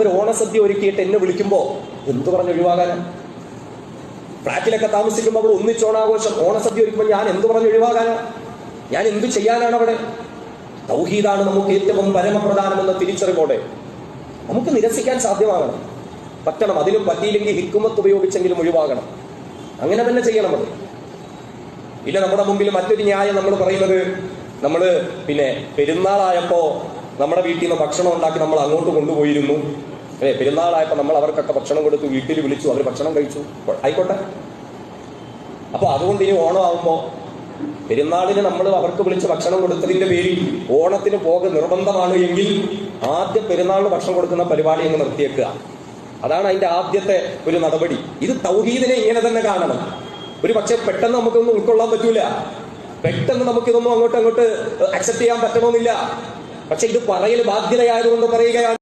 അവർ ഓണസദ്യ ഒരുക്കിയിട്ട് എന്നെ വിളിക്കുമ്പോൾ എന്ത് പറഞ്ഞ് ഒഴിവാകാനാണ്? ഫ്ലാറ്റിലൊക്കെ താമസിക്കുമ്പോൾ അവിടെ ഒന്നിച്ചോണാഘോഷം, ഓണസദ്യ ഒരുക്കുമ്പോൾ ഞാൻ എന്ത് പറഞ്ഞ് ഒഴിവാകാനാണ്? ഞാൻ എന്ത് ചെയ്യാനാണ് അവിടെ? തൗഹീദാണ് നമുക്ക് ഏറ്റവും പരമപ്രധാനമെന്ന തിരിച്ചറിവോടെ നമുക്ക് നിരസിക്കാൻ സാധ്യമാകണം, പറ്റണം. അതിനും പറ്റിയില്ലെങ്കിൽ ഹിക്മത്ത് ഉപയോഗിച്ചെങ്കിലും ഒഴിവാകണം. അങ്ങനെ തന്നെ ചെയ്യണം. അത് ഇല്ല നമ്മുടെ മുമ്പിൽ മറ്റൊരു ന്യായം നമ്മൾ പറയുന്നത്, നമ്മൾ പെരുന്നാളായപ്പോ നമ്മുടെ വീട്ടിൽ നിന്ന് ഭക്ഷണം ഉണ്ടാക്കി നമ്മൾ അങ്ങോട്ട് കൊണ്ടുപോയിരുന്നു, പെരുന്നാളായപ്പോ നമ്മൾ അവർക്കൊക്കെ ഭക്ഷണം കൊടുത്തു, വീട്ടിൽ വിളിച്ചു, അവർ ഭക്ഷണം കഴിച്ചു, ആയിക്കോട്ടെ. അപ്പൊ അതുകൊണ്ട് ഇനി ഓണം ആവുമ്പോ പെരുന്നാളിന് നമ്മൾ അവർക്ക് വിളിച്ച് ഭക്ഷണം കൊടുത്തതിന്റെ പേരിൽ ഓണത്തിന് നിർബന്ധമാണ് എങ്കിൽ ആദ്യം പെരുന്നാളിന് ഭക്ഷണം കൊടുക്കുന്ന പരിപാടി അങ്ങ് നിർത്തിയേക്കുക. അതാണ് അതിന്റെ ആദ്യത്തെ ഒരു നടപടി. ഇത് തൗഹീദിനെ ഇങ്ങനെ തന്നെ കാണണം. ഒരു പക്ഷെ പെട്ടെന്ന് നമുക്കൊന്നും ഉൾക്കൊള്ളാൻ പറ്റൂല, പെട്ടെന്ന് നമുക്കിതൊന്നും അങ്ങോട്ട് അക്സെപ്റ്റ് ചെയ്യാൻ പറ്റണമെന്നില്ല. പക്ഷെ ഇത് പറയൽ ബാധ്യതയായതുകൊണ്ട് പറയുകയാണ്.